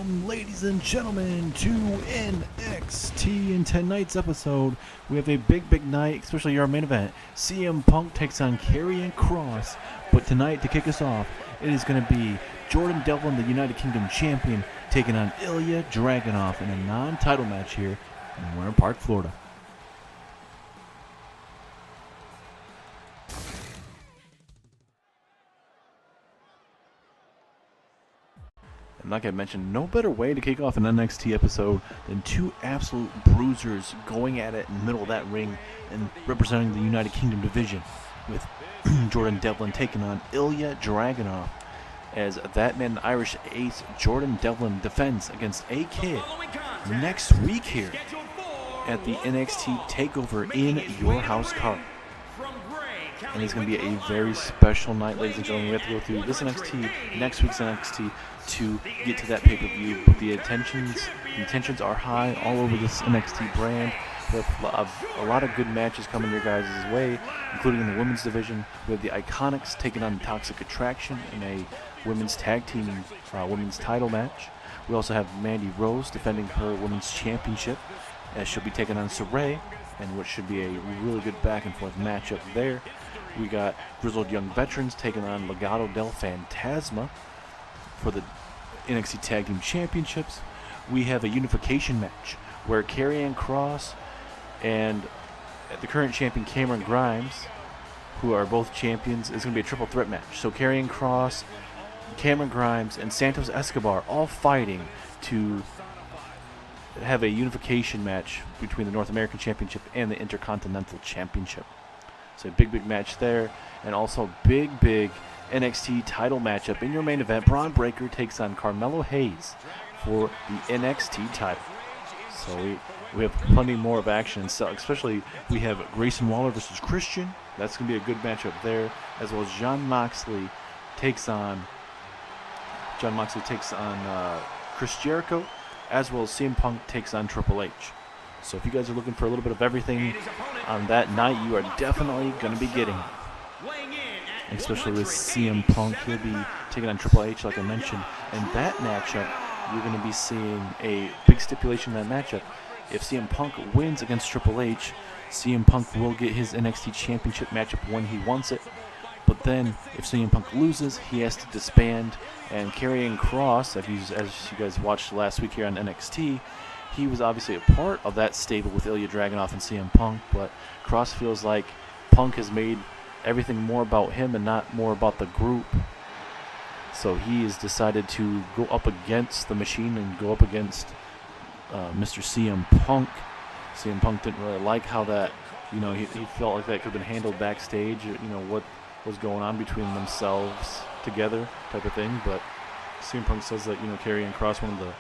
Welcome, ladies and gentlemen, to NXT. In tonight's episode, we have a big night, especially our main event. CM Punk takes on Karrion Kross. But tonight, to kick us off, it is going to be Jordan Devlin, the United Kingdom champion, taking on Ilya Dragunov in a non-title match here in Winter Park, Florida. I'm not going to mention, no better way to kick off an NXT episode than two absolute bruisers going at it in the middle of that ring and representing the United Kingdom division, with Jordan Devlin taking on Ilya Dragunov, as that man, the Irish ace Jordan Devlin, defends against A-Kid next week here at the NXT TakeOver in Your House card. And it's going to be a very special night, ladies and gentlemen. We have to go through this NXT, next week's NXT, to get to that pay-per-view. But the intentions are high all over this NXT brand. We have a lot of good matches coming your guys' way, including in the women's division. We have the Iconics taking on Toxic Attraction in a women's tag team women's title match. We also have Mandy Rose defending her women's championship, as she'll be taking on Saray, and what should be a really good back-and-forth matchup there. We got Grizzled Young Veterans taking on Legado del Fantasma for the NXT Tag Team Championships. We have a unification match where Karrion Kross and the current champion Cameron Grimes, who are both champions, is going to be a triple threat match. So Karrion Kross, Cameron Grimes, and Santos Escobar all fighting to have a unification match between the North American Championship and the Intercontinental Championship. So a big match there, and also big NXT title matchup in your main event. Braun Breaker takes on Carmelo Hayes for the NXT title. So we have plenty more of action, so especially we have Grayson Waller versus Christian. That's going to be a good matchup there, as well as Jon Moxley takes on Chris Jericho, as well as CM Punk takes on Triple H. So if you guys are looking for a little bit of everything on that night, you are definitely going to be getting it. Especially with CM Punk, he'll be taking on Triple H, like I mentioned. And that matchup, you're going to be seeing a big stipulation in that matchup. If CM Punk wins against Triple H, CM Punk will get his NXT Championship matchup when he wants it. But then, if CM Punk loses, he has to disband. And Karrion Kross, as you guys watched last week here on NXT, he was obviously a part of that stable with Ilya Dragunov and CM Punk, but Kross feels like Punk has made everything more about him and not more about the group. So he has decided to go up against the machine and go up against Mr. CM Punk. CM Punk didn't really like how that, he felt like that could have been handled backstage, what was going on between themselves together type of thing. But CM Punk says that, Karrion Kross wanted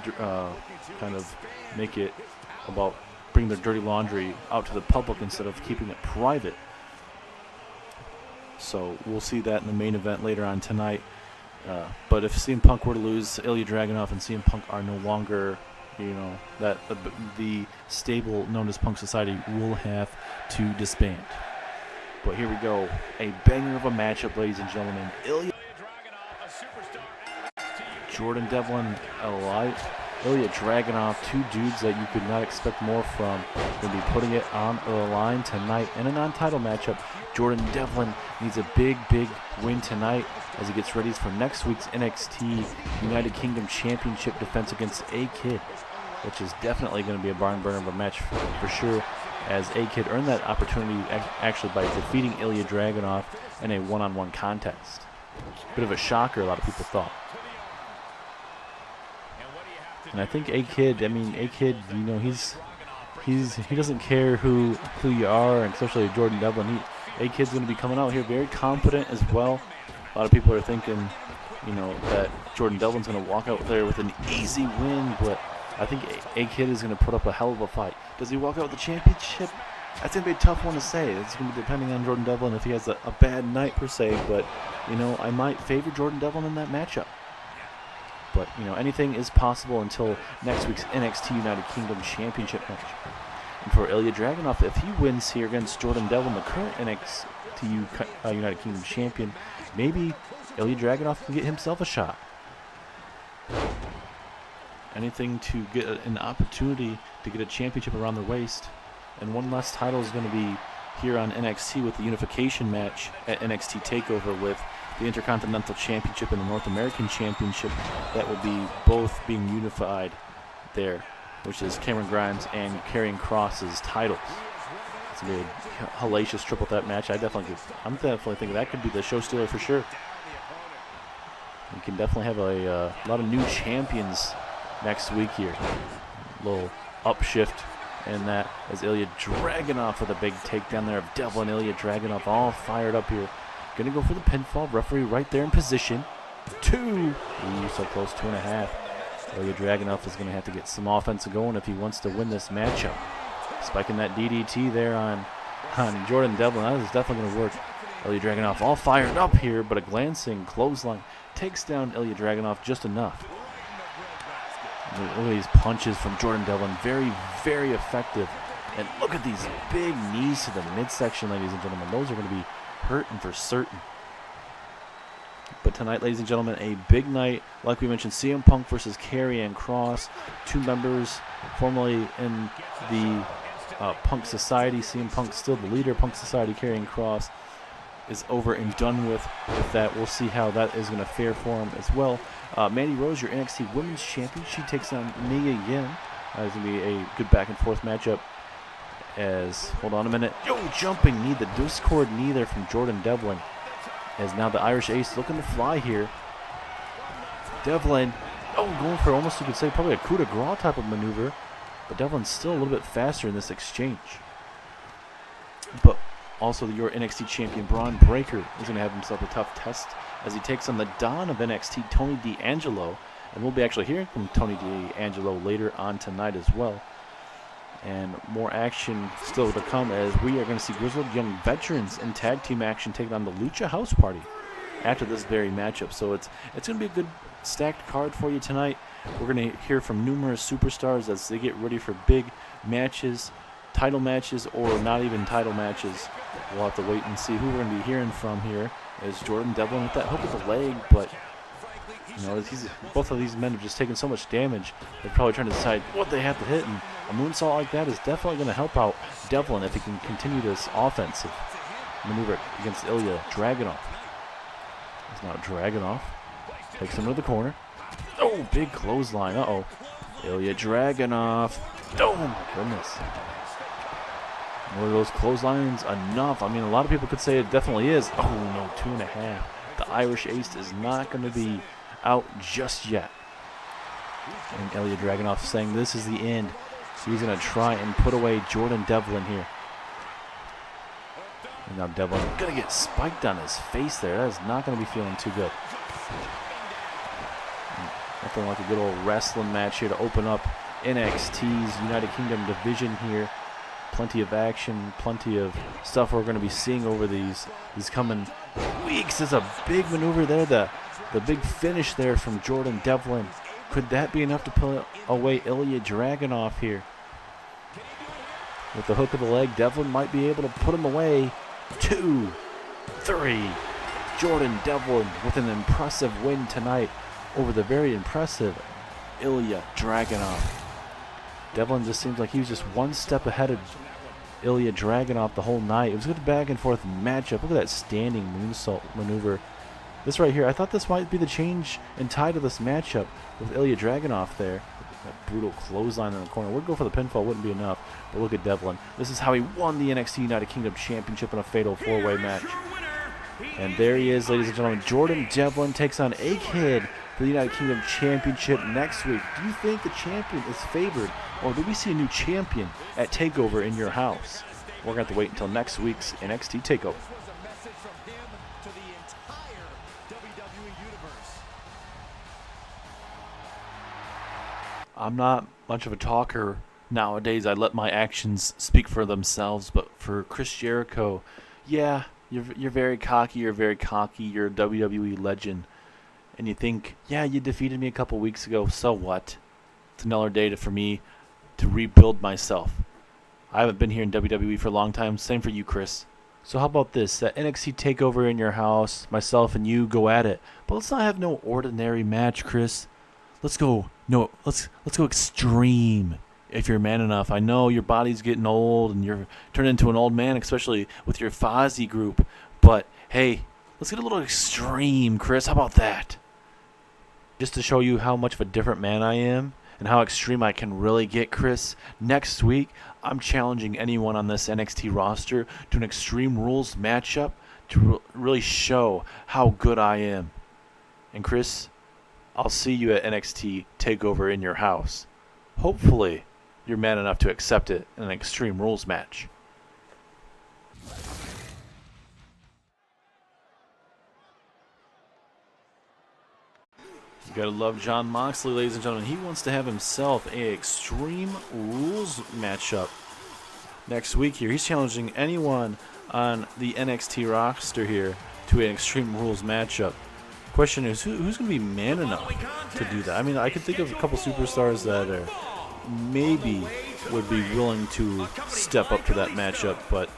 to kind of make it about bring their dirty laundry out to the public instead of keeping it private. So we'll see that in the main event later on tonight. But if CM Punk were to lose, Ilya Dragunov and CM Punk are no longer, that the stable known as Punk Society will have to disband. But here we go, a banger of a matchup, ladies and gentlemen. Jordan Devlin, Ilya Dragunov, two dudes that you could not expect more from. Going to be putting it on the line tonight in a non-title matchup. Jordan Devlin needs a big win tonight as he gets ready for next week's NXT United Kingdom Championship defense against A-Kid, which is definitely going to be a barn burner of a match for sure, as A-Kid earned that opportunity actually by defeating Ilya Dragunov in a one-on-one contest. Bit of a shocker, a lot of people thought. And I think A-Kid, he doesn't care who you are, and especially Jordan Devlin. A-Kid's going to be coming out here very confident as well. A lot of people are thinking, that Jordan Devlin's going to walk out there with an easy win, but I think A-Kid is going to put up a hell of a fight. Does he walk out with the championship? That's going to be a tough one to say. It's going to be depending on Jordan Devlin if he has a bad night per se, but, I might favor Jordan Devlin in that matchup. But, anything is possible until next week's NXT United Kingdom Championship match. And for Ilya Dragunov, if he wins here against Jordan Devlin, the current NXT United Kingdom champion, maybe Ilya Dragunov can get himself a shot. anything to get an opportunity to get a championship around their waist. And one last title is going to be here on NXT with the unification match at NXT TakeOver with the Intercontinental Championship and the North American Championship. That will be both being unified there, which is Cameron Grimes and Karrion Kross's titles. It's going to be a hellacious triple threat match. I'm definitely thinking that could be the show stealer for sure. We can definitely have a lot of new champions next week here. A little upshift in that as Ilya Dragunov with a big takedown there of Devlin. Ilya Dragunov all fired up here. Gonna go for the pinfall. Referee right there in position. 2. Ooh, so close, 2.5. Ilya Dragunov is gonna have to get some offense going if he wants to win this matchup. Spiking that DDT there on Jordan Devlin. That is definitely gonna work. Ilya Dragunov all fired up here, but a glancing clothesline takes down Ilya Dragunov just enough. Look at these punches from Jordan Devlin. Very, very effective. And look at these big knees to the midsection, ladies and gentlemen. Those are going to be hurting for certain. But tonight, ladies and gentlemen, a big night. Like we mentioned, CM Punk versus Karrion Kross. 2 members formerly in the Punk Society. CM Punk still the leader. Punk Society, Karrion Kross is over and done with that. We'll see how that is going to fare for him as well. Mandy Rose, your NXT Women's Champion. She takes on Mia Yim. It's going to be a good back and forth matchup. As, hold on a minute. Jumping knee, the Discord knee there from Jordan Devlin. As now the Irish Ace looking to fly here. Devlin, going for almost, you could say, probably a coup de grace type of maneuver. But Devlin's still a little bit faster in this exchange. But also, your NXT champion, Braun Breaker, is going to have himself a tough test as he takes on the Don of NXT, Tony D'Angelo. And we'll be actually hearing from Tony D'Angelo later on tonight as well. And more action still to come as we are going to see Grizzled Young Veterans in tag team action taking on the Lucha House Party after this very matchup. So it's going to be a good stacked card for you tonight. We're going to hear from numerous superstars as they get ready for big matches, title matches, or not even title matches. We'll have to wait and see who we're going to be hearing from here. As Jordan Devlin with that hook at the leg, but both of these men have just taken so much damage. They're probably trying to decide what they have to hit, and a moonsault like that is definitely going to help out Devlin if he can continue this offensive maneuver against Ilya Dragunov. It's not Dragunov. Takes him to the corner. Big clothesline. Ilya Dragunov. My goodness. One of those clotheslines enough. I mean, a lot of people could say it definitely is. No, 2.5. The Irish Ace is not going to be out just yet. And Ilya Dragunov saying this is the end. He's going to try and put away Jordan Devlin here. And now Devlin going to get spiked on his face there. That is not going to be feeling too good. Nothing like a good old wrestling match here to open up NXT's United Kingdom division here. Plenty of action, plenty of stuff we're going to be seeing over these coming weeks. There's a big maneuver there, the big finish there from Jordan Devlin. Could that be enough to pull away Ilya Dragunov here? With the hook of the leg, Devlin might be able to put him away. 2, 3. Jordan Devlin with an impressive win tonight over the very impressive Ilya Dragunov. Devlin just seems like he was just one step ahead of Ilya Dragunov the whole night. It was a good back and forth matchup. Look at that standing moonsault maneuver. This right here, I thought this might be the change in tide of this matchup with Ilya Dragunov there. That brutal clothesline in the corner. Would go for the pinfall, wouldn't be enough. But look at Devlin. This is how he won the NXT United Kingdom Championship in a fatal 4-way match. And there he is, ladies and gentlemen. Jordan Devlin takes on Egghead for the United Kingdom Championship next week. Do you think the champion is favored, or do we see a new champion at TakeOver in your house? We're going to have to wait until next week's NXT TakeOver. I'm not much of a talker nowadays. I let my actions speak for themselves. But for Chris Jericho, yeah, you're very cocky. You're very cocky. You're a WWE legend. And you think, yeah, you defeated me a couple weeks ago. So what? It's another day for me to rebuild myself. I haven't been here in WWE for a long time. Same for you, Chris. So how about this? That NXT TakeOver in your house, myself and you go at it. But let's not have no ordinary match, Chris. Let's go No, let's go extreme. If you're man enough, I know your body's getting old and you're turning into an old man, especially with your Fozzy group. But hey, let's get a little extreme, Chris. How about that? Just to show you how much of a different man I am and how extreme I can really get, Chris, next week I'm challenging anyone on this NXT roster to an Extreme Rules matchup to really show how good I am. And Chris, I'll see you at NXT TakeOver in your house. Hopefully, you're man enough to accept it in an Extreme Rules match. You gotta love Jon Moxley, ladies and gentlemen. He wants to have himself a Extreme Rules matchup next week here. He's challenging anyone on the NXT roster here to an Extreme Rules matchup. Question is, who's going to be man enough to do that? I mean, I could think of a couple superstars that are maybe would be willing to step up to that matchup, but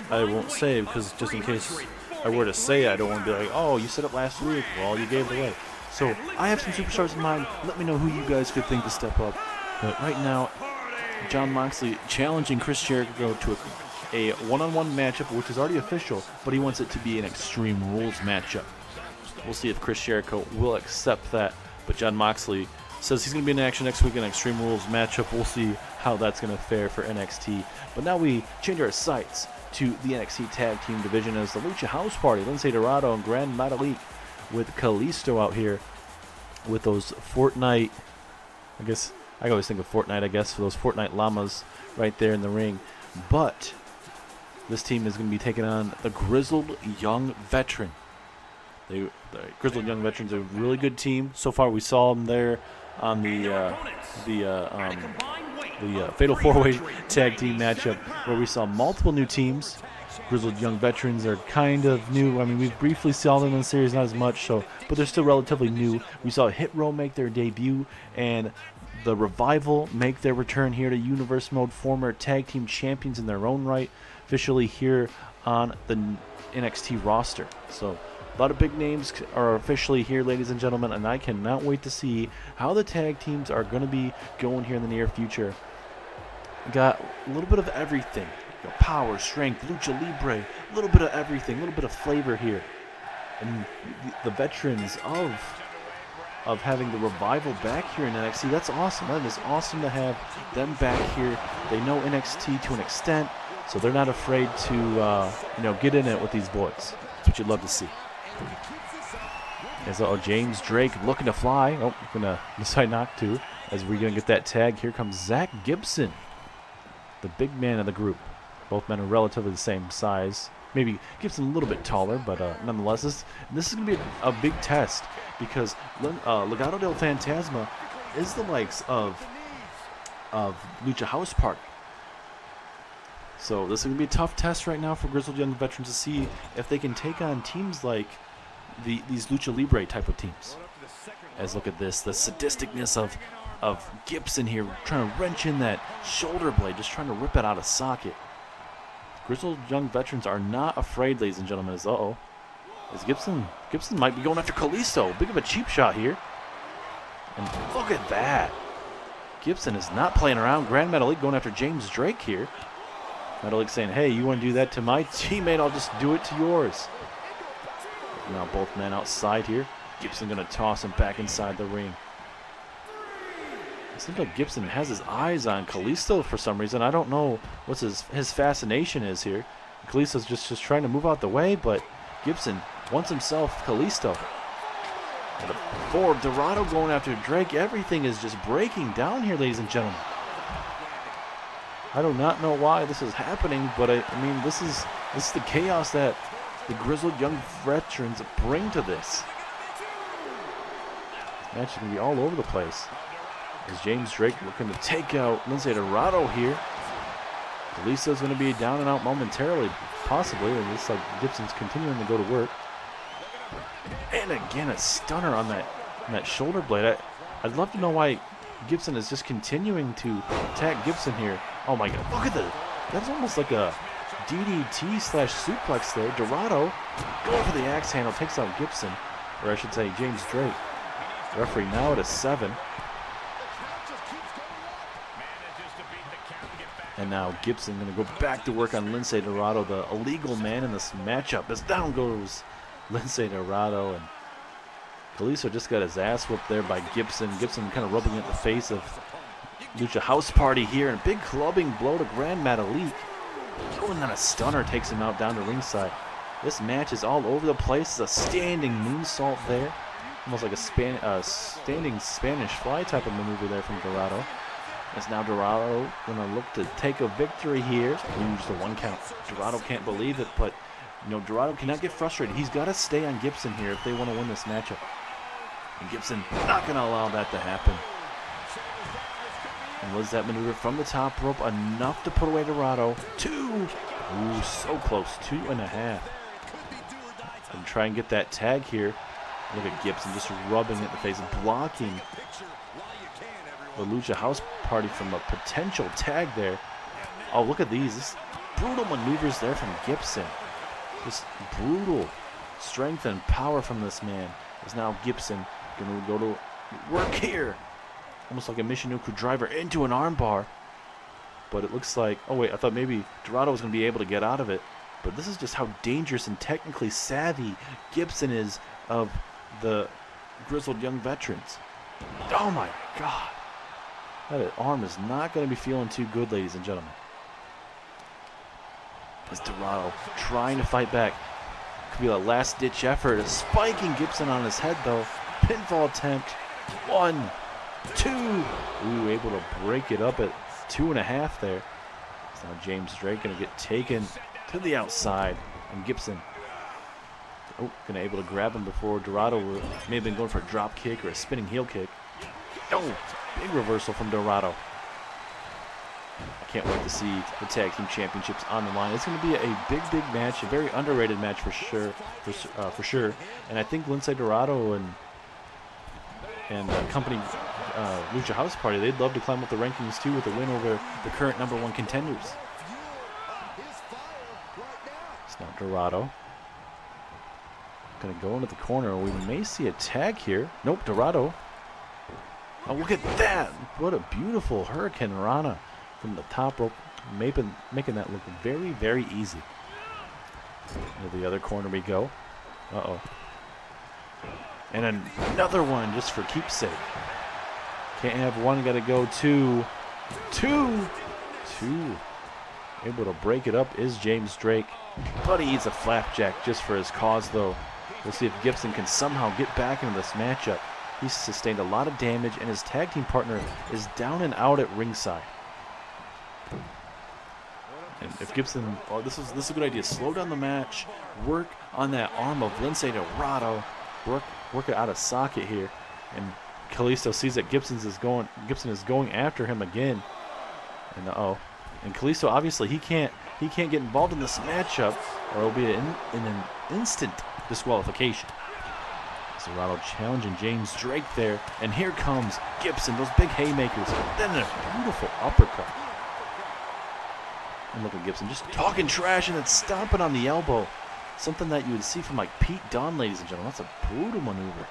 I won't say, because just in case I were to say it, I don't want to be like, oh, you said it last week, well, you gave it away. So I have some superstars in mind. Let me know who you guys could think to step up. But right now, Jon Moxley challenging Chris Jericho to a one-on-one matchup, which is already official, but he wants it to be an Extreme Rules matchup. We'll see if Chris Jericho will accept that. But Jon Moxley says he's going to be in action next week in an Extreme Rules matchup. We'll see how that's going to fare for NXT. But now we change our sights to the NXT Tag Team division as the Lucha House Party, Lince Dorado and Grand Metalik, with Kalisto out here with those Fortnite, I guess, I always think of Fortnite, for those Fortnite llamas right there in the ring. But this team is going to be taking on the Grizzled Young Veteran. The Grizzled Young Veterans are a really good team. So far, we saw them there on the Fatal 4-Way Tag Team matchup, where we saw multiple new teams. Grizzled Young Veterans are kind of new. I mean, we briefly saw them in the series, not as much, but they're still relatively new. We saw Hit Row make their debut, and the Revival make their return here to Universe Mode, former tag team champions in their own right, officially here on the NXT roster. So a lot of big names are officially here, ladies and gentlemen, and I cannot wait to see how the tag teams are going to be going here in the near future. Got a little bit of everything. Power, strength, lucha libre, a little bit of everything, a little bit of flavor here. And the veterans of having the Revival back here in NXT, that's awesome. That is awesome to have them back here. They know NXT to an extent, so they're not afraid to get in it with these boys. That's what you'd love to see. As James Drake looking to fly. Oh, gonna decide not to. As we're gonna get that tag, here comes Zach Gibson, the big man of the group. Both men are relatively the same size. Maybe Gibson a little bit taller, but nonetheless, this is going to be a big test because Legado del Fantasma is the likes of Lucha House Party. So this is going to be a tough test right now for Grizzled Young Veterans to see if they can take on teams like these Lucha Libre type of teams. As look at this, the sadisticness of Gibson here, trying to wrench in that shoulder blade, just trying to rip it out of socket. Grizzled Young Veterans are not afraid, ladies and gentlemen. As Gibson might be going after Kalisto. Big of a cheap shot here. And look at that. Gibson is not playing around. Grand Metalik going after James Drake here. Metalik saying, hey, you want to do that to my teammate? I'll just do it to yours. Now both men outside here. Gibson going to toss him back inside the ring. It seems like Gibson has his eyes on Kalisto for some reason. I don't know what his fascination is here. Kalisto's just trying to move out the way, but Gibson wants himself Kalisto. And the forward, Dorado going after Drake. Everything is just breaking down here, ladies and gentlemen. I do not know why this is happening, but I mean, this is the chaos that the Grizzled Young Veterans bring to this. Match is going to be all over the place. As James Drake looking to take out Lince Dorado here. Kalisto's going to be down and out momentarily, possibly. And it looks like Gibson's continuing to go to work. And again, a stunner on that shoulder blade. I'd love to know why Gibson is just continuing to attack Gibson here. Oh my God, look at that's almost like a DDT/suplex there. Dorado going for the axe handle, takes out Gibson, or I should say James Drake. Referee now at a 7. And now Gibson going to go back to work on Lince Dorado, the illegal man in this matchup. As down goes Lince Dorado, and Kalisto just got his ass whooped there by Gibson. Gibson kind of rubbing it in the face of Lucha House Party here, and a big clubbing blow to Grand Metalik. Going on a stunner, takes him out down to ringside. This match is all over the place. It's a standing moonsault there. Almost like a standing Spanish fly type of maneuver there from Dorado. As now Dorado going to look to take a victory here. Lose the 1 count. Dorado can't believe it, but you know, Dorado cannot get frustrated. He's got to stay on Gibson here if they want to win this matchup. And Gibson not going to allow that to happen. And was that maneuver from the top rope enough to put away Dorado? 2. Ooh, so close. 2.5. And try and get that tag here. Look at Gibson just rubbing it in the face, blocking the Lucha House Party from a potential tag there. Oh, look at these. This brutal maneuvers there from Gibson. Just brutal strength and power from this man. Is now Gibson going to go to work here. Almost like a Michinoku driver into an armbar. But it looks like, oh wait, I thought maybe Dorado was going to be able to get out of it. But this is just how dangerous and technically savvy Gibson is of the grizzled young veterans. Oh my God. That arm is not going to be feeling too good, ladies and gentlemen. As Dorado trying to fight back. Could be a last-ditch effort. Spiking Gibson on his head, though. Pinfall attempt. 1, 2. Ooh, able to break it up at 2.5 there. So now James Drake going to get taken to the outside. And Gibson, going to able to grab him before Dorado may have been going for a drop kick or a spinning heel kick. Oh, big reversal from Dorado. I can't wait to see the Tag Team Championships on the line. It's going to be a big match, a very underrated match for sure. And I think Lince Dorado and company Lucha House Party, they'd love to climb up the rankings too with a win over the current #1 contenders. It's now Dorado. Going to go into the corner. We may see a tag here. Nope, Dorado. Oh, look at that. What a beautiful Hurricane Rana from the top rope, making that look very easy. Into the other corner we go. Uh-oh. And another one just for keepsake. Can't have one, got to go 2. 2. Able to break it up is James Drake. But he eats a flapjack just for his cause, though. We'll see if Gibson can somehow get back into this matchup. He's sustained a lot of damage, and his tag team partner is down and out at ringside. And if Gibson, oh, this is a good idea. Slow down the match, work on that arm of Lince Dorado, work it out of socket here. And Kalisto sees that Gibson is going after him again. And and Kalisto obviously he can't get involved in this matchup, or it'll be an instant disqualification. Dorado challenging James Drake there, and here comes Gibson, those big haymakers, then a beautiful uppercut. And look at Gibson just talking trash and then stomping on the elbow. Something that you would see from like Pete Dunne, ladies and gentlemen. That's a brutal maneuver.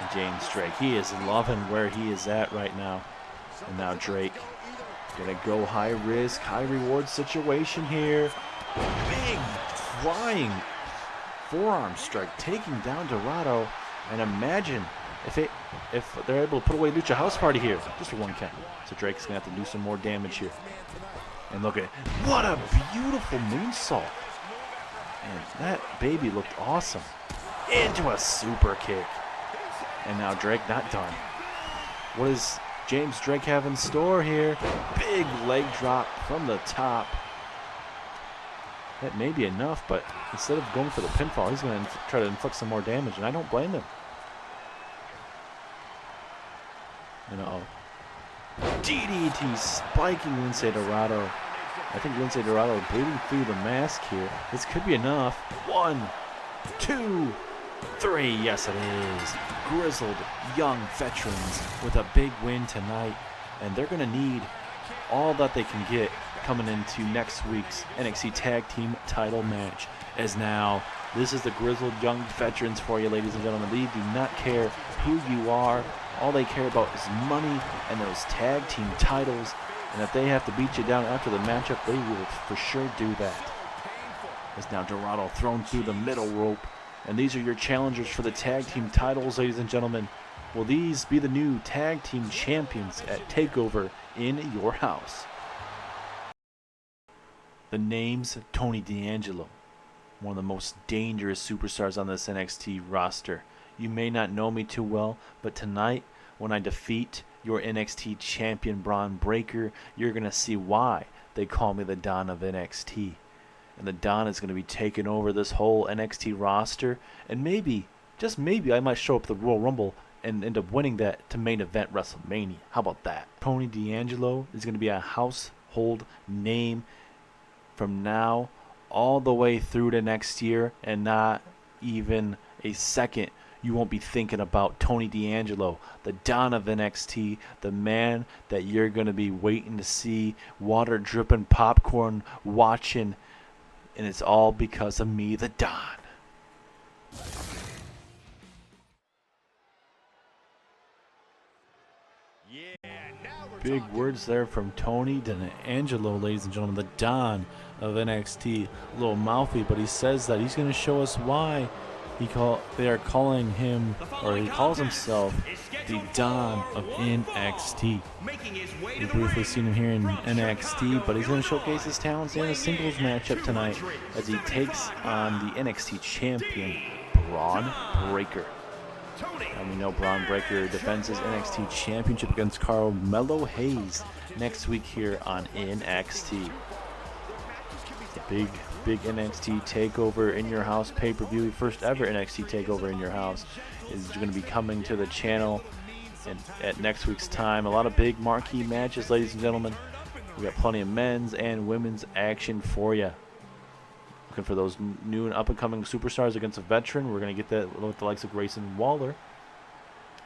And James Drake, he is loving where he is at right now. And now Drake gonna go high risk, high reward situation here. Big flying forearm strike taking down Dorado, and imagine if they're able to put away Lucha House Party here. Just a 1 count. So Drake's gonna have to do some more damage here. And look at what a beautiful moonsault. And that baby looked awesome. Into a super kick. And now Drake not done. What does James Drake have in store here? Big leg drop from the top. That may be enough, but instead of going for the pinfall, he's going to try to inflict some more damage, and I don't blame him. And DDT spiking Lince Dorado. I think Lince Dorado bleeding through the mask here. This could be enough. 1, 2, 3. Yes, it is. Grizzled young veterans with a big win tonight, and they're going to need all that they can get coming into next week's NXT Tag Team title match. As now, this is the grizzled young veterans for you, ladies and gentlemen. They do not care who you are. All they care about is money and those tag team titles. And if they have to beat you down after the matchup, they will for sure do that. As now Dorado thrown through the middle rope. And these are your challengers for the tag team titles, ladies and gentlemen. Will these be the new tag team champions at TakeOver in your house? The name's Tony D'Angelo, one of the most dangerous superstars on this NXT roster. You may not know me too well, but tonight, when I defeat your NXT champion Bron Breakker, you're going to see why they call me the Don of NXT. And the Don is going to be taking over this whole NXT roster. And maybe, just maybe, I might show up at the Royal Rumble and end up winning that to main event WrestleMania. How about that? Tony D'Angelo is going to be a household name from now all the way through to next year. And not even a second you won't be thinking about Tony D'Angelo, the Don of NXT, the man that you're going to be waiting to see, water dripping, popcorn watching, and it's all because of me, the Don. Big words there from Tony D'Angelo, ladies and gentlemen, the Don of NXT. A little mouthy, but he says that he's going to show us why they are calling him, or he calls himself, the Don of NXT. We've briefly seen him here in NXT, but he's going to showcase his talents in a singles matchup tonight as he takes on the NXT champion, Bron Breakker. And we know Bron Breakker defends his NXT championship against Carmelo Hayes next week here on NXT. The big NXT TakeOver in your house pay-per-view, first ever NXT TakeOver in your house, is going to be coming to the channel at next week's time. A lot of big marquee matches, ladies and gentlemen. We got plenty of men's and women's action for you. Looking for those new and up-and-coming superstars against a veteran. We're going to get that with the likes of Grayson Waller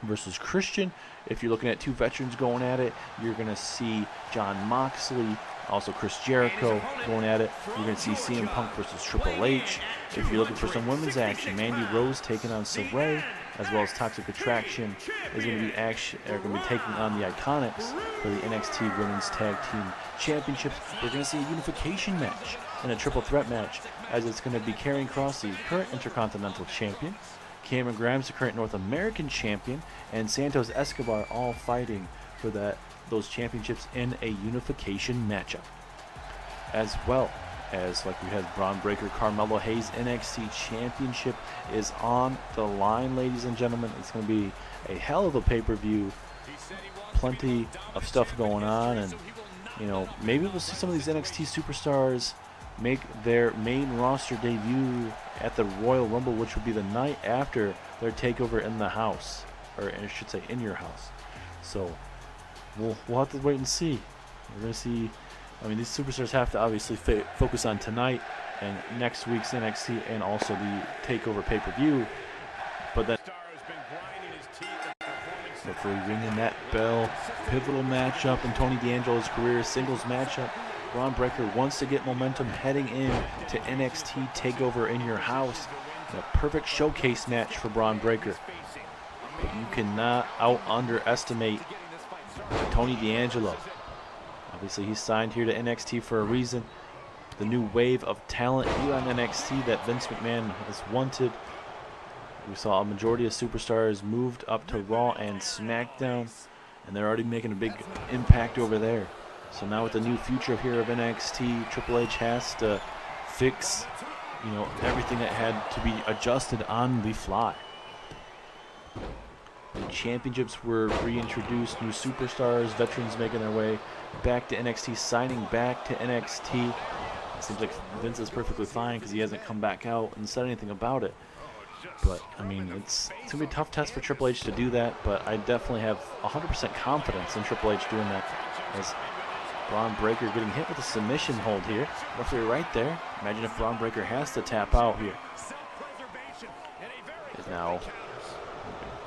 versus Christian. If you're looking at two veterans going at it, you're going to see Jon Moxley, also Chris Jericho going at it. You're going to see CM Punk versus Triple H. If you're looking for some women's action, Mandy Rose taking on Saray, as well as Toxic Attraction is going to be taking on the Iconics for the NXT Women's Tag Team Championships. We're going to see a unification match and a triple threat match, as it's going to be Karrion Kross, the current Intercontinental Champion, Cameron Grimes, the current North American Champion, and Santos Escobar all fighting for those championships in a unification matchup. As well as, like we had Bron Breakker, Carmelo Hayes NXT Championship is on the line, ladies and gentlemen. It's going to be a hell of a pay-per-view. Plenty of stuff going on, and maybe we'll see some of these NXT superstars make their main roster debut at the Royal Rumble, which will be the night after their takeover in the house, or I should say in your house. So we'll have to wait and see. We're going to see. I mean, these superstars have to obviously focus on tonight and next week's NXT and also the takeover pay-per-view. But then before ringing that bell, pivotal matchup in Tony D'Angelo's career, singles matchup. Bron Breakker wants to get momentum heading in to NXT TakeOver in your house. A perfect showcase match for Bron Breakker. But you cannot underestimate Tony D'Angelo. Obviously, he's signed here to NXT for a reason. The new wave of talent here on NXT that Vince McMahon has wanted. We saw a majority of superstars moved up to Raw and SmackDown, and they're already making a big impact over there. So now with the new future here of NXT, Triple H has to fix, everything that had to be adjusted on the fly. The championships were reintroduced, new superstars, veterans making their way back to NXT, signing back to NXT. It seems like Vince is perfectly fine because he hasn't come back out and said anything about it. But, I mean, it's going to be a tough test for Triple H to do that, but I definitely have 100% confidence in Triple H doing that. As Bron Breakker getting hit with a submission hold here. Referee right there. Imagine if Bron Breakker has to tap out here. Is now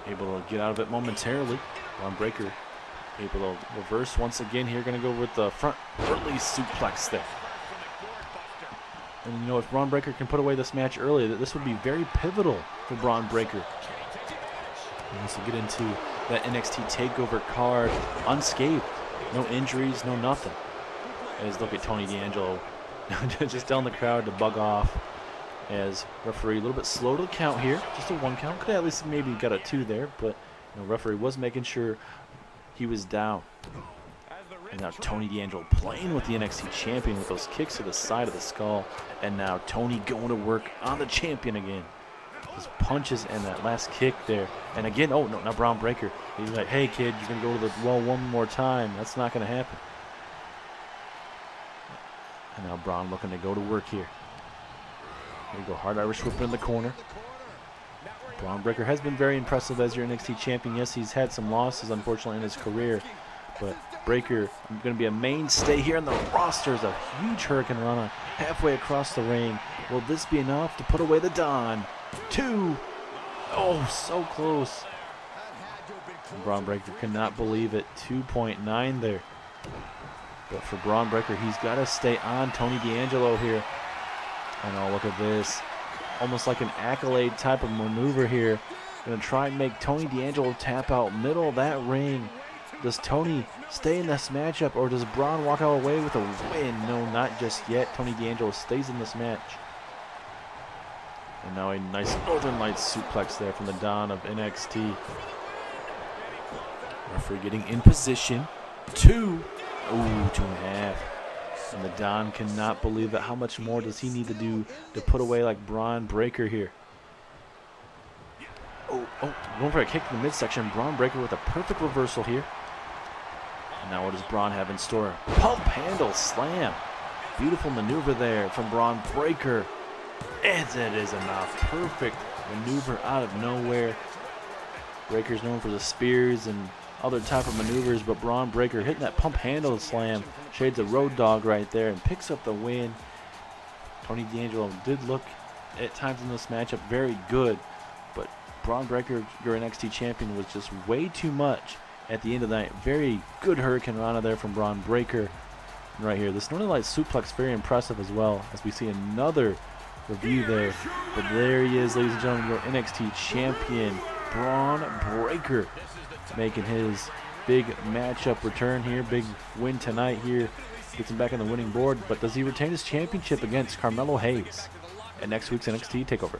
able to get out of it momentarily. Bron Breakker able to reverse once again here. Going to go with the front early suplex there. And if Bron Breakker can put away this match early, this would be very pivotal for Bron Breakker. He wants to get into that NXT TakeOver card unscathed. No injuries, no nothing. As look at Tony D'Angelo just telling the crowd to bug off. As referee a little bit slow to the count here. Just a 1 count. Could have at least maybe got a 2 there, but referee was making sure he was down. And now Tony D'Angelo playing with the NXT champion with those kicks to the side of the skull. And now Tony going to work on the champion again. His punches and that last kick there. And again, oh no, now Braun Breaker. He's like, hey kid, you're going to go to the wall one more time. That's not going to happen. And now Braun looking to go to work here. There you go, hard Irish whip in the corner. Braun Breaker has been very impressive as your NXT champion. Yes, he's had some losses, unfortunately, in his career. But Breaker going to be a mainstay here on the roster. Is a huge Hurricane Rana halfway across the ring. Will this be enough to put away the Don? 2. Oh, so close. And Braun Breaker cannot believe it. 2.9 there. But for Braun Breaker, he's got to stay on Tony D'Angelo here. And oh, look at this. Almost like an accolade type of maneuver here. Going to try and make Tony D'Angelo tap out middle of that ring. Does Tony stay in this matchup, or does Braun walk out away with a win? No, not just yet. Tony D'Angelo stays in this match. And now a nice Northern Lights suplex there from the Don of NXT. Referee getting in position. 2. Ooh, 2.5. And the Don cannot believe it. How much more does he need to do to put away like Braun Breaker here? Oh, going for a kick in the midsection. Braun Breaker with a perfect reversal here. And now what does Braun have in store? Pump handle slam. Beautiful maneuver there from Braun Breaker. And it is enough. Perfect maneuver out of nowhere. Breaker's known for the spears and other type of maneuvers, but Braun Breaker hitting that pump handle slam. Shades of Road Dogg right there and picks up the win. Tony D'Angelo did look at times in this matchup very good, but Braun Breaker, your NXT champion, was just way too much at the end of the night. Very good Hurricane Rana there from Braun Breaker. And right here, this Northern Lights suplex, very impressive as well, as we see another review there. But there he is, ladies and gentlemen, your NXT champion, Braun Breaker, making his big matchup return here. Big win tonight here. Gets him back on the winning board. But does he retain his championship against Carmelo Hayes at next week's NXT TakeOver?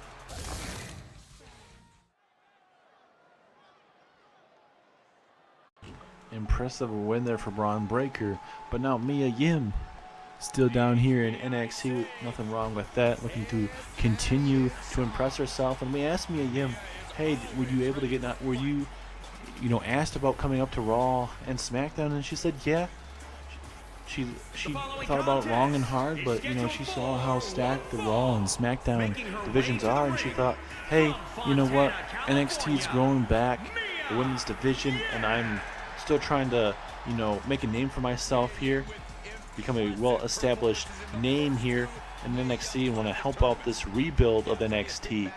Impressive win there for Braun Breaker. But now Mia Yim still down here in NXT. Nothing wrong with that. Looking to continue to impress herself. And we asked Mia Yim, hey, were you able to get, were you asked about coming up to Raw and SmackDown? And she said, yeah. She thought about it long and hard, but she saw how stacked the Raw and SmackDown divisions are, and she thought, hey, you know what? NXT's growing back, the women's division, and I'm still trying to, make a name for myself here, become a well-established name here in NXT, and want to help out this rebuild of NXT.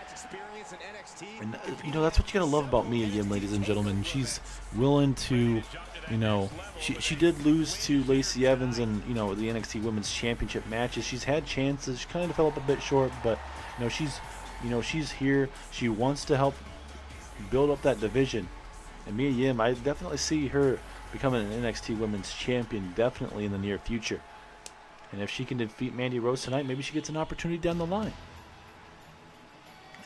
And that's what you gotta love about Mia Yim, ladies and gentlemen. She's willing to, she did lose to Lacey Evans in the NXT Women's Championship matches. She's had chances. She kind of fell up a bit short, but she's here. She wants to help build up that division. And Mia Yim, I definitely see her becoming an NXT Women's Champion definitely in the near future. And if she can defeat Mandy Rose tonight, maybe she gets an opportunity down the line.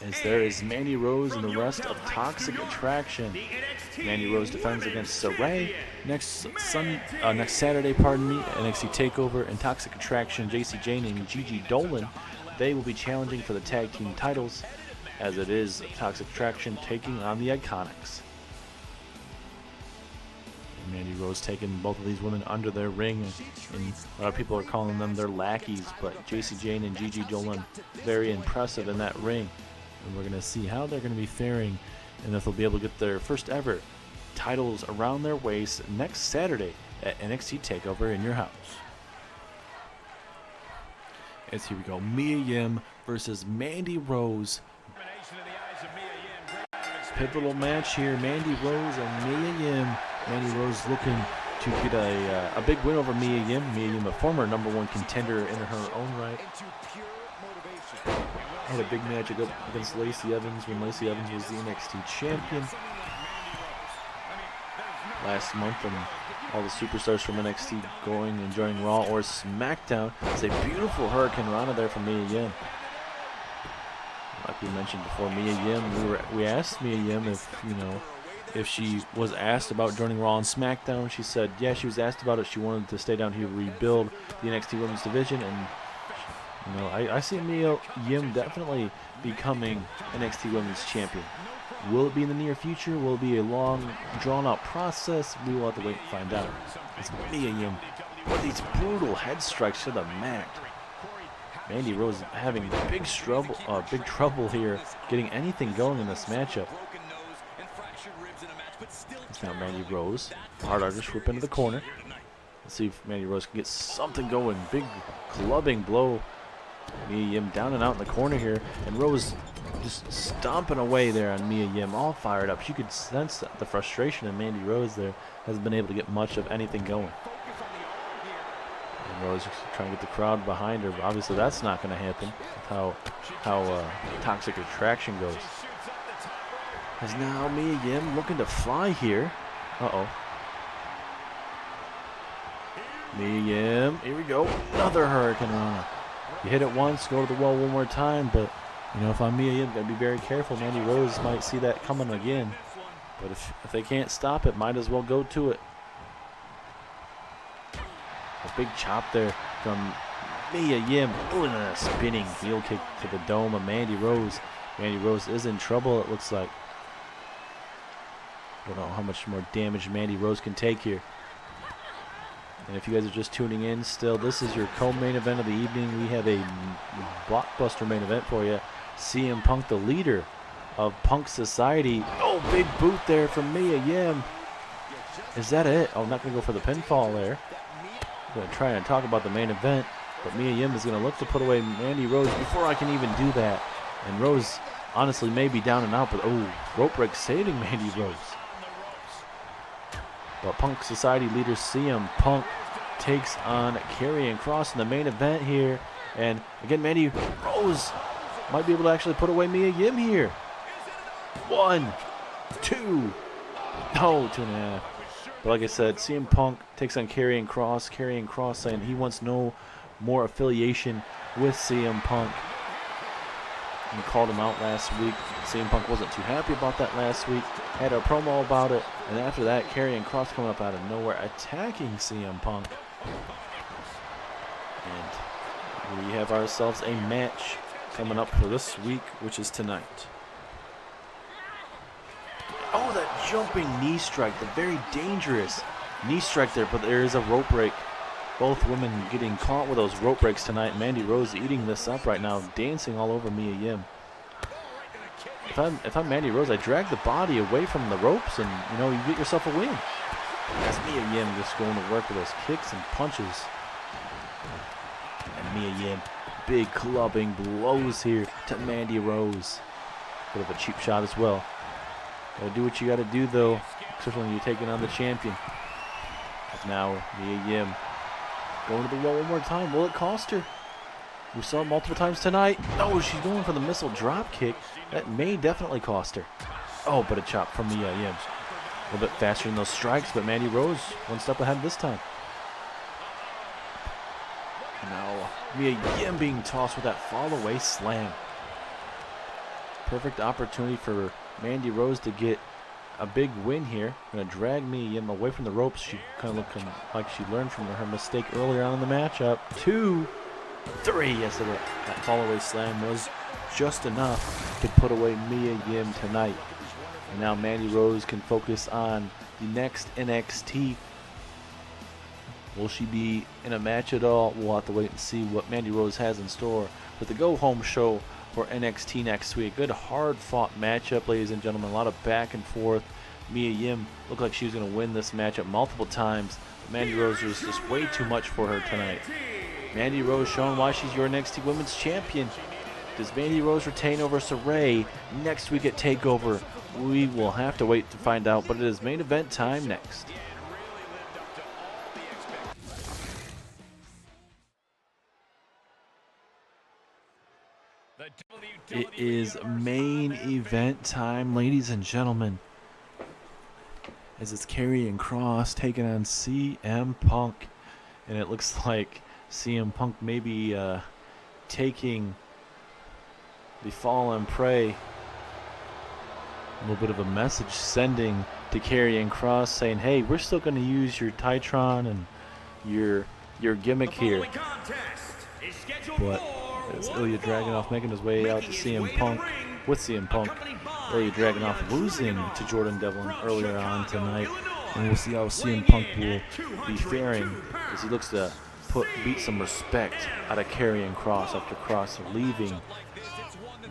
As there is Mandy Rose and the rest of Toxic Attraction. Mandy Rose defends against Saray next Saturday, NXT TakeOver, and Toxic Attraction, JC Jane and Gigi Dolan. They will be challenging for the tag team titles, as it is Toxic Attraction taking on the Iconics. And Mandy Rose taking both of these women under their ring, and a lot of people are calling them their lackeys, but JC Jane and Gigi Dolan very impressive in that ring. And we're going to see how they're going to be faring, and if they'll be able to get their first ever titles around their waist next Saturday at NXT TakeOver in your house. As here we go, Mia Yim versus Mandy Rose. Pivotal match here, Mandy Rose and Mia Yim. Mandy Rose looking to get a big win over Mia Yim. Mia Yim, a former #1 contender in her own right. Had a big match against Lacey Evans when Lacey Evans was the NXT champion last month, and all the superstars from NXT going and joining Raw or SmackDown. It's a beautiful Hurricane Rana there from Mia Yim. Like we mentioned before, Mia Yim, we asked Mia Yim if she was asked about joining Raw and SmackDown. She said, yeah, she was asked about it. She wanted to stay down here to rebuild the NXT Women's Division. And, I see Mia Yim definitely becoming NXT Women's Champion. Will it be in the near future? Will it be a long, drawn-out process? We will have to wait and find out. It's Mia Yim with these brutal head strikes to the mat. Mandy Rose having big trouble here getting anything going in this matchup. It's now Mandy Rose. Hard artist whip into the corner. Let's see if Mandy Rose can get something going. Big clubbing blow. Mia Yim down and out in the corner here. And Rose just stomping away there on Mia Yim, all fired up. You could sense the frustration in Mandy Rose there. Hasn't been able to get much of anything going. And Rose trying to get the crowd behind her, but obviously that's not going to happen with how Toxic Attraction goes. As now Mia Yim looking to fly here. Uh-oh. Mia Yim, here we go. Another Hurricane Rana. You hit it once, go to the wall one more time, but if I'm Mia Yim, gotta be very careful. Mandy Rose might see that coming again. But if they can't stop it, might as well go to it. A big chop there from Mia Yim. Ooh, and a spinning heel kick to the dome of Mandy Rose. Mandy Rose is in trouble, it looks like. I don't know how much more damage Mandy Rose can take here. And if you guys are just tuning in still, this is your co-main event of the evening. We have a blockbuster main event for you. CM Punk, the leader of Punk Society. Oh, big boot there from Mia Yim. Is that it? Oh, I'm not going to go for the pinfall there. I'm going to try and talk about the main event. But Mia Yim is going to look to put away Mandy Rose before I can even do that. And Rose honestly may be down and out, but oh, rope break saving Mandy Rose. But Punk Society leader CM Punk takes on Karrion Kross in the main event here. And again, Mandy Rose might be able to actually put away Mia Yim here. 1, 2, no, 2.5. But like I said, CM Punk takes on Karrion Kross. Karrion Kross saying he wants no more affiliation with CM Punk. He called him out last week. CM Punk wasn't too happy about that last week. Had a promo about it. And after that, Karrion Kross coming up out of nowhere, attacking CM Punk. And we have ourselves a match coming up for this week, which is tonight. Oh, that jumping knee strike. The very dangerous knee strike there, but there is a rope break. Both women getting caught with those rope breaks tonight. Mandy Rose eating this up right now, dancing all over Mia Yim. If I'm Mandy Rose, I drag the body away from the ropes and, you get yourself a win. That's Mia Yim just going to work with those kicks and punches. And Mia Yim, big clubbing blows here to Mandy Rose. Bit of a cheap shot as well. Gotta do what you gotta do though, especially when you're taking on the champion. Now Mia Yim going to the wall one more time. Will it cost her? We saw it multiple times tonight. No, she's going for the missile drop kick. That may definitely cost her. Oh, but a chop from Mia Yim. A little bit faster in those strikes, but Mandy Rose one step ahead this time. Now Mia Yim being tossed with that fall away slam. Perfect opportunity for Mandy Rose to get a big win here. Gonna drag Mia Yim away from the ropes. She kind of looking like she learned from her mistake earlier on in the matchup. 2, 3. Yes, that fall away slam was just enough to put away Mia Yim tonight. And now Mandy Rose can focus on the next NXT. Will she be in a match at all? We'll have to wait and see what Mandy Rose has in store. But the go-home show for NXT next week. Good hard-fought matchup, ladies and gentlemen. A lot of back and forth. Mia Yim looked like she was going to win this matchup multiple times. But Mandy Rose was just way too much for her tonight. Mandy Rose showing why she's your NXT Women's Champion. Does Mandy Rose retain over Saray next week at TakeOver? We will have to wait to find out, but it is main event time next. It is main event time, ladies and gentlemen. as it's Karrion Kross taking on CM Punk. And it looks like CM Punk may be taking the fallen prey. A little bit of a message sending to Karrion Kross saying, hey, we're still going to use your Titron and your gimmick here. But as Ilya Dragunov making his way out to CM Punk, with CM Punk, Ilya Dragunov losing to Jordan Devlin earlier on tonight. And we'll see how CM Punk will be faring as he looks to beat some respect out of Karrion Kross after Kross leaving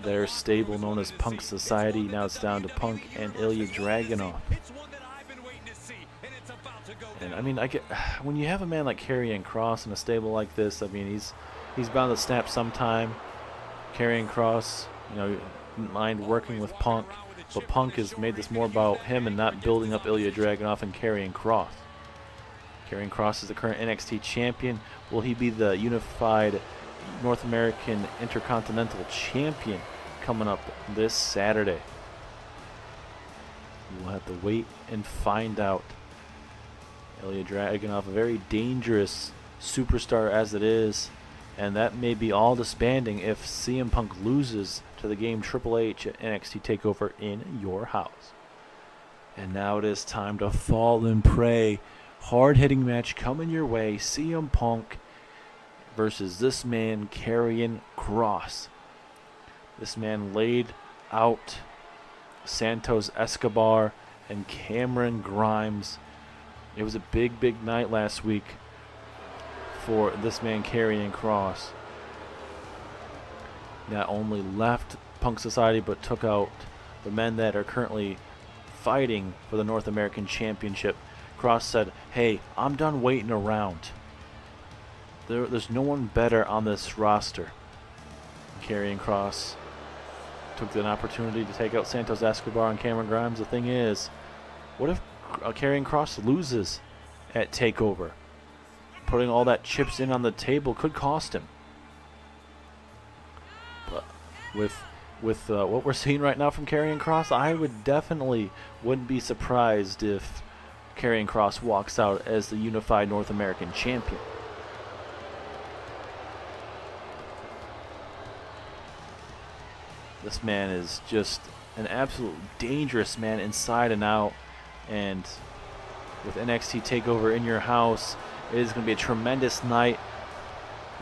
their stable known as Punk Society. Now it's down to Punk and Ilya Dragunov. And I mean, when you have a man like Karrion Kross in a stable like this, I mean, he's bound to snap sometime. Karrion Kross, you know, didn't mind working with Punk, but Punk has made this more about him and not building up Ilya Dragunov and Karrion Kross. Karrion Kross is the current NXT champion. Will he be the unified North American Intercontinental Champion coming up this Saturday? We'll have to wait and find out. Ilya Dragunov, a very dangerous superstar as it is, and that may be all disbanding if CM Punk loses to the game Triple H at NXT TakeOver in your house. And now it is time to fall and pray. Hard-hitting match coming your way. CM Punk versus this man, Karrion Kross. This man laid out Santos Escobar and Cameron Grimes. It was a big, big night last week for this man, Karrion Kross. Not only left Punk Society, but took out the men that are currently fighting for the North American Championship. Kross said, hey, I'm done waiting around. There's no one better on this roster. Karrion Kross took an opportunity to take out Santos Escobar and Cameron Grimes. The thing is, what if Karrion Kross loses at TakeOver? Putting all that chips in on the table could cost him. But with what we're seeing right now from Karrion Kross, I wouldn't be surprised if Karrion Kross walks out as the unified North American champion. This man is just an absolute dangerous man inside and out. And with NXT TakeOver in your house, it is going to be a tremendous night.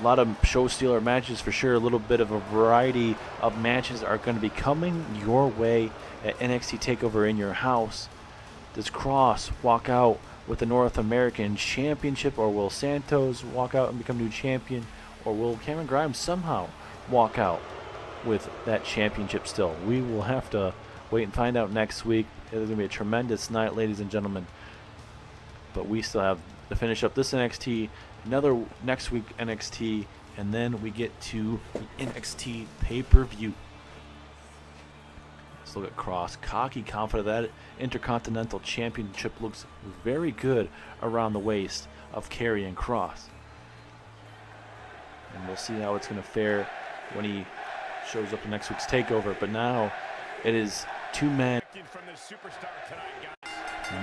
A lot of show stealer matches for sure. A little bit of a variety of matches are going to be coming your way at NXT TakeOver in your house. Does Kross walk out with the North American Championship, or will Santos walk out and become new champion, or will Cameron Grimes somehow walk out with that championship still? We will have to wait and find out next week. It's going to be a tremendous night, ladies and gentlemen. But we still have to finish up this NXT, another next week NXT, and then we get to the NXT pay-per-view. Let's look at Kross. Cocky, confident that Intercontinental Championship looks very good around the waist of Karrion Kross. And we'll see how it's going to fare when he shows up in next week's TakeOver. But now it is two men.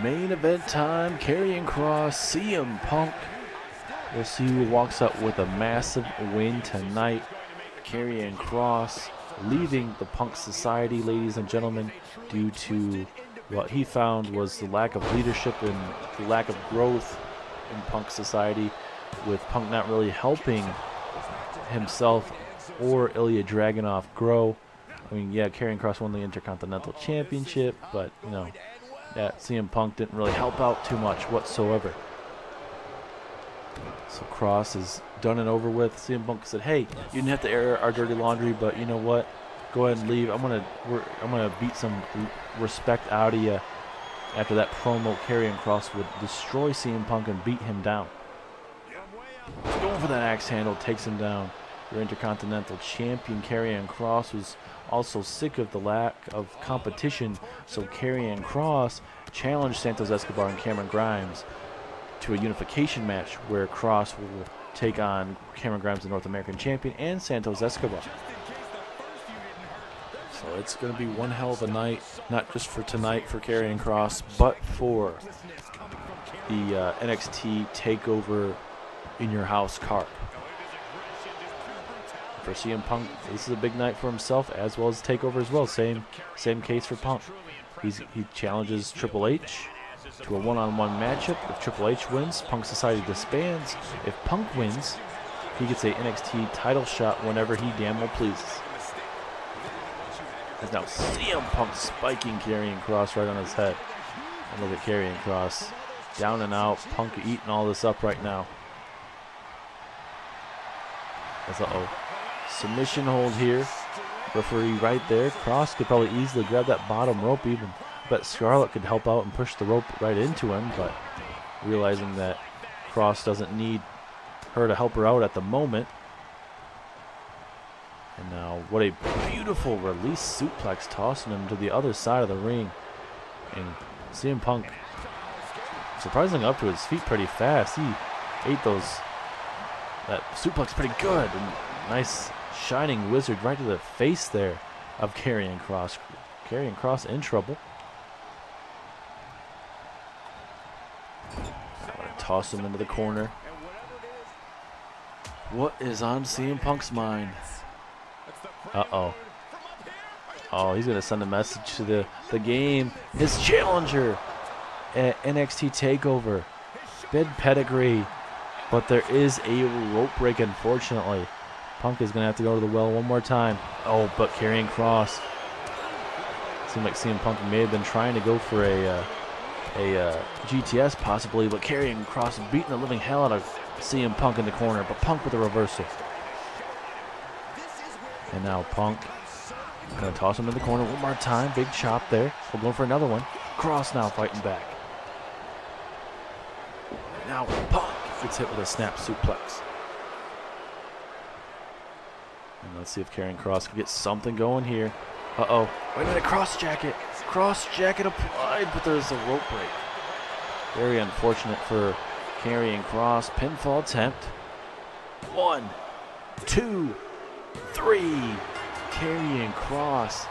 Main event time. Karrion Kross, CM Punk. We'll see who walks out with a massive win tonight. Karrion Kross leaving the Punk Society, ladies and gentlemen, due to what he found was the lack of leadership and the lack of growth in Punk Society, with Punk not really helping himself or Ilya Dragunov grow. I mean, yeah, Karrion Kross won the Intercontinental Championship, but, you know, that CM Punk didn't really help out too much whatsoever. So Kross is done and over with. CM Punk said, hey, you didn't have to air our dirty laundry, but you know what? Go ahead and leave. I'm gonna beat some respect out of you. After that promo, Karrion Kross would destroy CM Punk and beat him down. Going for that axe handle, takes him down. Your Intercontinental Champion Karrion Kross was also sick of the lack of competition, so Karrion Kross challenged Santos Escobar and Cameron Grimes to a unification match where Kross will take on Cameron Grimes, the North American Champion, and Santos Escobar. So it's going to be one hell of a night, not just for tonight for Karrion Kross, but for the NXT TakeOver in your house card. For CM Punk, this is a big night for himself as well as TakeOver as well. Same case for Punk. He challenges Triple H to a one-on-one matchup. If Triple H wins, Punk Society disbands. If Punk wins, he gets a NXT title shot whenever he damn well pleases. As now CM Punk spiking Karrion Kross right on his head. And look at Karrion Kross down and out. Punk eating all this up right now. Submission hold here. Referee right there. Kross could probably easily grab that bottom rope even. But Scarlett could help out and push the rope right into him. But realizing that Kross doesn't need her to help her out at the moment. And now what a beautiful release suplex, tossing him to the other side of the ring. And CM Punk surprisingly up to his feet pretty fast. He ate that suplex pretty good. And nice shining wizard right to the face there of Karrion Kross. Karrion Kross in trouble. I'm going to toss him into the corner. What is on CM Punk's mind? Uh-oh. Oh, he's going to send a message to the game. His challenger at NXT TakeOver. Big pedigree. But there is a rope break, unfortunately. Punk is going to have to go to the well one more time. Oh, but Karrion Kross. Seemed like CM Punk may have been trying to go for a GTS possibly, but Karrion Kross beating the living hell out of CM Punk in the corner, but Punk with a reversal. And now Punk going to toss him in the corner one more time. Big chop there. We're going for another one. Kross now fighting back. Now Punk gets hit with a snap suplex. And let's see if Karrion Kross can get something going here. Uh-oh. Wait a minute, cross jacket. Cross jacket applied, but there's a rope break. Very unfortunate for Karrion Kross. Pinfall attempt. 1, 2, 3. Karrion Kross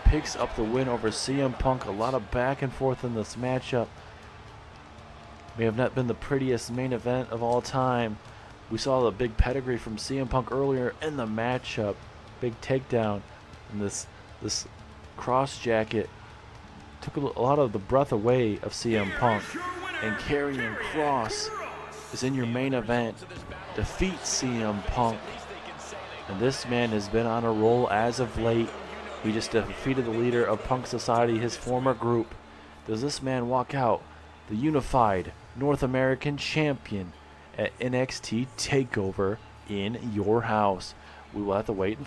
picks up the win over CM Punk. A lot of back and forth in this matchup. May have not been the prettiest main event of all time. We saw the big pedigree from CM Punk earlier in the matchup. Big takedown. And this cross jacket took a lot of the breath away of CM Punk. And Karrion Kross is in your main event. Defeats CM Punk. And this man has been on a roll as of late. He just defeated the leader of Punk Society, his former group. Does this man walk out the unified North American champion at NXT TakeOver in your house? We will have to wait and